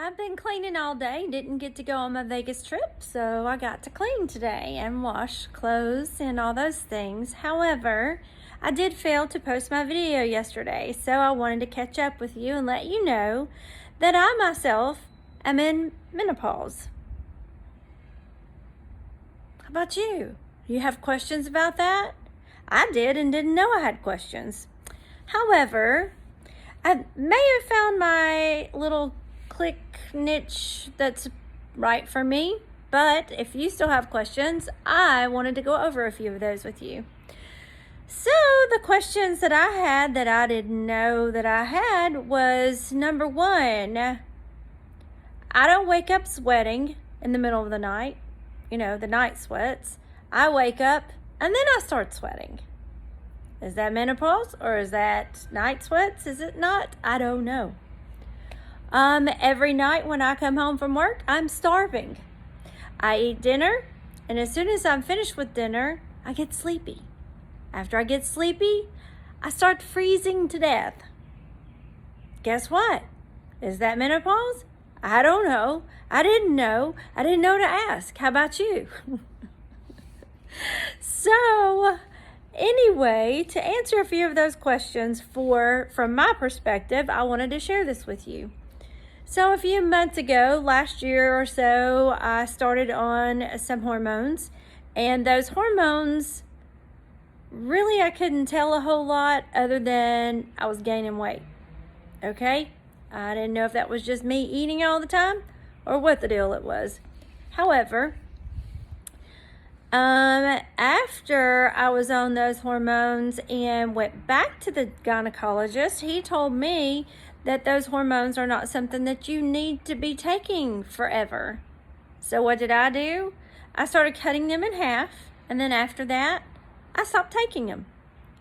I've been cleaning all day. Didn't get to go on my Vegas trip, so I got to clean today and wash clothes and all those things. However, I did fail to post my video yesterday, so I wanted to catch up with you and let you know that I myself am in menopause. How about you? You have questions about that? I did and didn't know I had questions. However, I may have found my little click niche that's right for me, but if you still have questions, I wanted to go over a few of those with you. So the questions that I had that I didn't know that I had was, number one, I don't wake up sweating in the middle of the night, the night sweats. I wake up and then I start sweating. Is that menopause or is that night sweats? Is it not? I don't know. Every night when I come home from work, I'm starving. I eat dinner, and as soon as I'm finished with dinner, I get sleepy. After I get sleepy, I start freezing to death. Guess what? Is that menopause? I don't know. I didn't know. I didn't know to ask. How about you? So, anyway, to answer a few of those questions from my perspective, I wanted to share this with you. So a few months ago, last year or so, I started on some hormones, and those hormones, really I couldn't tell a whole lot other than I was gaining weight, okay? I didn't know if that was just me eating all the time or what the deal it was. However, after I was on those hormones and went back to the gynecologist, he told me that those hormones are not something that you need to be taking forever. So what did I do? I started cutting them in half, and then after that, I stopped taking them.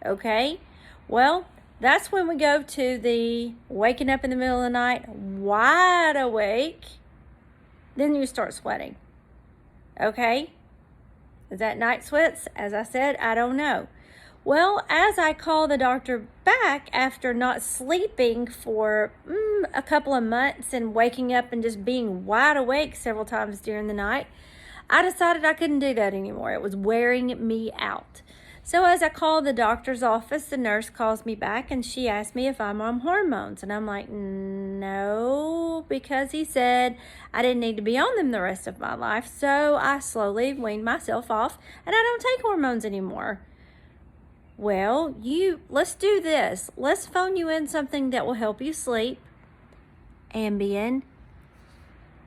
Okay? Well, that's when we go to the waking up in the middle of the night, wide awake, then you start sweating. Okay? Is that night sweats? As I said, I don't know. Well, as I call the doctor back after not sleeping for a couple of months and waking up and just being wide awake several times during the night, I decided I couldn't do that anymore. It was wearing me out. So as I called the doctor's office, the nurse calls me back and she asked me if I'm on hormones. And I'm like, no, because he said I didn't need to be on them the rest of my life. So I slowly weaned myself off and I don't take hormones anymore. Well, let's do this. Let's phone you in something that will help you sleep, Ambien,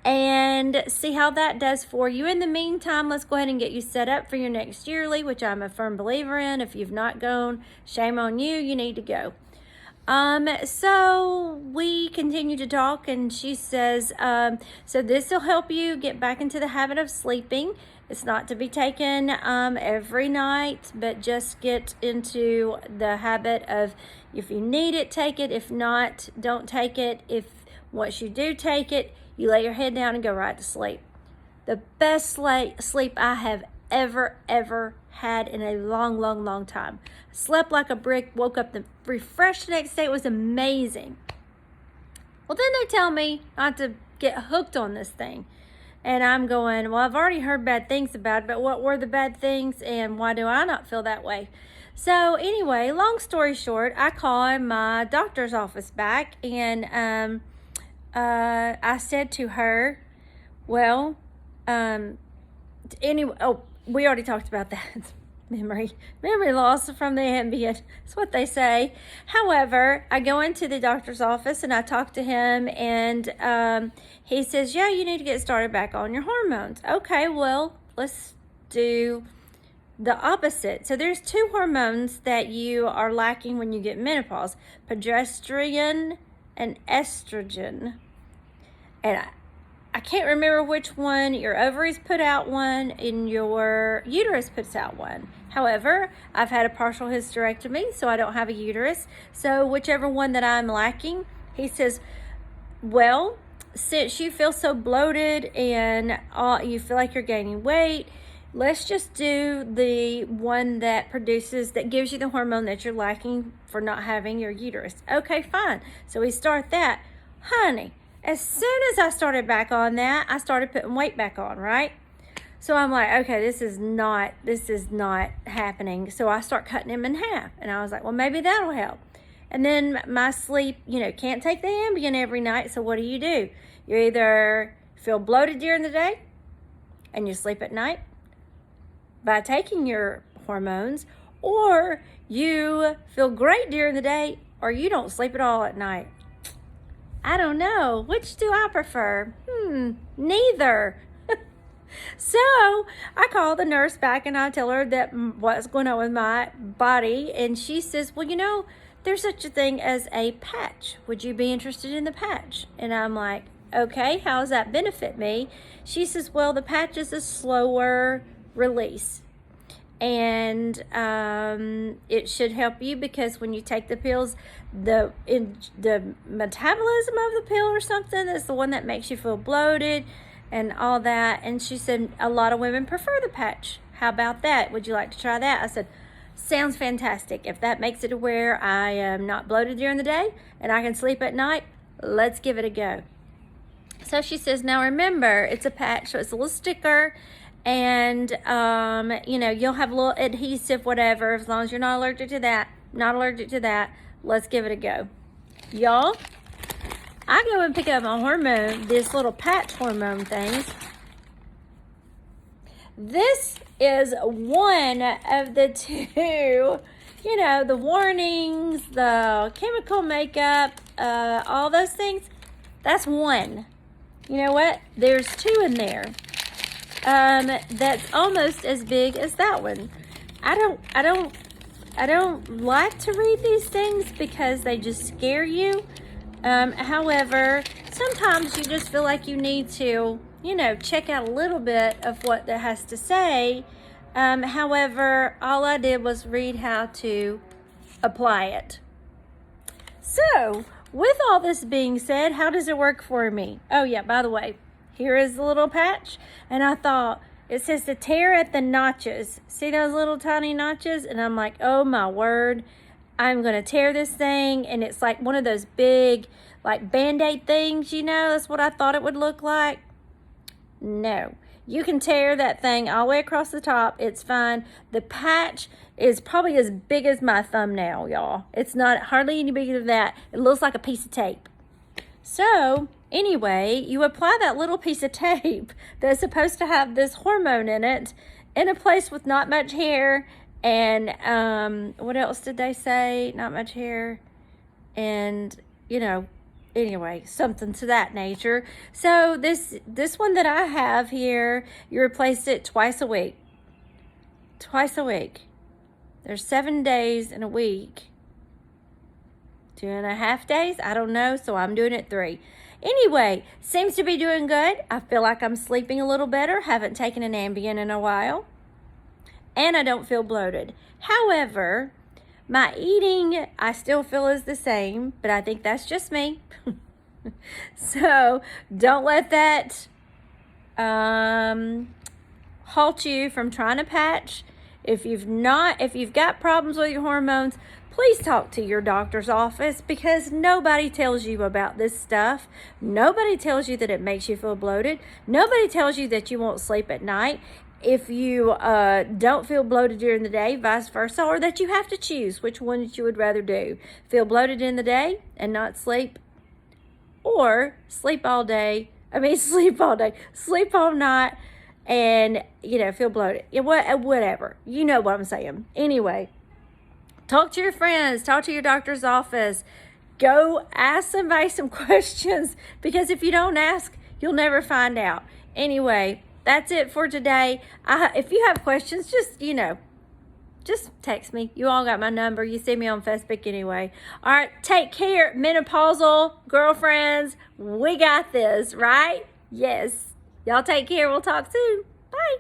and see how that does for you. In the meantime, let's go ahead and get you set up for your next yearly, which I'm a firm believer in. If you've not gone, shame on you. You need to go. So we continue to talk, and she says, so this will help you get back into the habit of sleeping. It's not to be taken every night, but just get into the habit of, if you need it, take it. If not, don't take it. If once you do take it, you lay your head down and go right to sleep. The best sleep I have ever had in a long time. Slept like a brick, woke up refreshed the next day. It was amazing. Well, then they tell me not to get hooked on this thing. And I'm going, well, I've already heard bad things about it, but what were the bad things and why do I not feel that way? So anyway, long story short, I call my doctor's office back and I said to her, well, anyway, we already talked about that. Memory loss from the Ambien. That's what they say. However, I go into the doctor's office and I talk to him and he says, yeah, you need to get started back on your hormones. Okay, well, let's do the opposite. So there's two hormones that you are lacking when you get menopause, progesterone and estrogen. And I can't remember which one. Your ovaries put out one and your uterus puts out one. However, I've had a partial hysterectomy, so I don't have a uterus. So whichever one that I'm lacking, he says, well, since you feel so bloated and you feel like you're gaining weight, let's just do the one that gives you the hormone that you're lacking for not having your uterus. Okay, fine. So we start that. Honey, As soon as I started back on that, I started putting weight back on, right? So I'm like, okay, this is not happening. So I start cutting him in half. And I was like, well, maybe that'll help. And then my sleep, can't take the Ambien every night. So what do? You either feel bloated during the day and you sleep at night by taking your hormones, or you feel great during the day or you don't sleep at all at night. I don't know. Which do I prefer? Neither. So I call the nurse back and I tell her that what's going on with my body. And she says, well, there's such a thing as a patch. Would you be interested in the patch? And I'm like, okay, how does that benefit me? She says, well, the patch is a slower release. And it should help you because when you take the pills, the metabolism of the pill or something is the one that makes you feel bloated and all that. And she said, a lot of women prefer the patch. How about that? Would you like to try that? I said, sounds fantastic. If that makes it to where I am not bloated during the day and I can sleep at night, let's give it a go. So she says, now remember, it's a patch, so it's a little sticker, and you'll have a little adhesive, whatever, as long as you're not allergic to that. Let's give it a go. Y'all, I go and pick up my hormone, this little patch hormone things. This is one of the two, the warnings, the chemical makeup, all those things. That's one. You know what? There's two in there. That's almost as big as that one. I don't like to read these things because they just scare you. However, sometimes you just feel like you need to, check out a little bit of what that has to say. However, all I did was read how to apply it. So, with all this being said, how does it work for me? Oh yeah, by the way, here is the little patch. And I thought, it says to tear at the notches. See those little tiny notches? And I'm like, oh my word, I'm going to tear this thing. And it's like one of those big, like Band-Aid things, that's what I thought it would look like. No, you can tear that thing all the way across the top. It's fine. The patch is probably as big as my thumbnail, y'all. It's not hardly any bigger than that. It looks like a piece of tape. So anyway, you apply that little piece of tape that's supposed to have this hormone in it in a place with not much hair. And what else did they say? Not much hair. And, anyway, something to that nature. So this one that I have here, you replace it twice a week. Twice a week. There's 7 days in a week. 2.5 days? I don't know, so I'm doing it 3. Anyway, seems to be doing good. I feel like I'm sleeping a little better. Haven't taken an Ambien in a while. And I don't feel bloated. However, my eating, I still feel is the same, but I think that's just me. So don't let that halt you from trying to patch. If you've got problems with your hormones, please talk to your doctor's office because nobody tells you about this stuff. Nobody tells you that it makes you feel bloated. Nobody tells you that you won't sleep at night. If you don't feel bloated during the day, vice versa, or that you have to choose which one that you would rather do. Feel bloated in the day and not sleep, or sleep all night and, feel bloated. Whatever. You know what I'm saying. Anyway, talk to your friends, talk to your doctor's office. Go ask somebody some questions because if you don't ask, you'll never find out. Anyway, that's it for today. If you have questions, just text me. You all got my number. You see me on Facebook anyway. All right, take care, menopausal girlfriends. We got this, right? Yes. Y'all take care. We'll talk soon. Bye.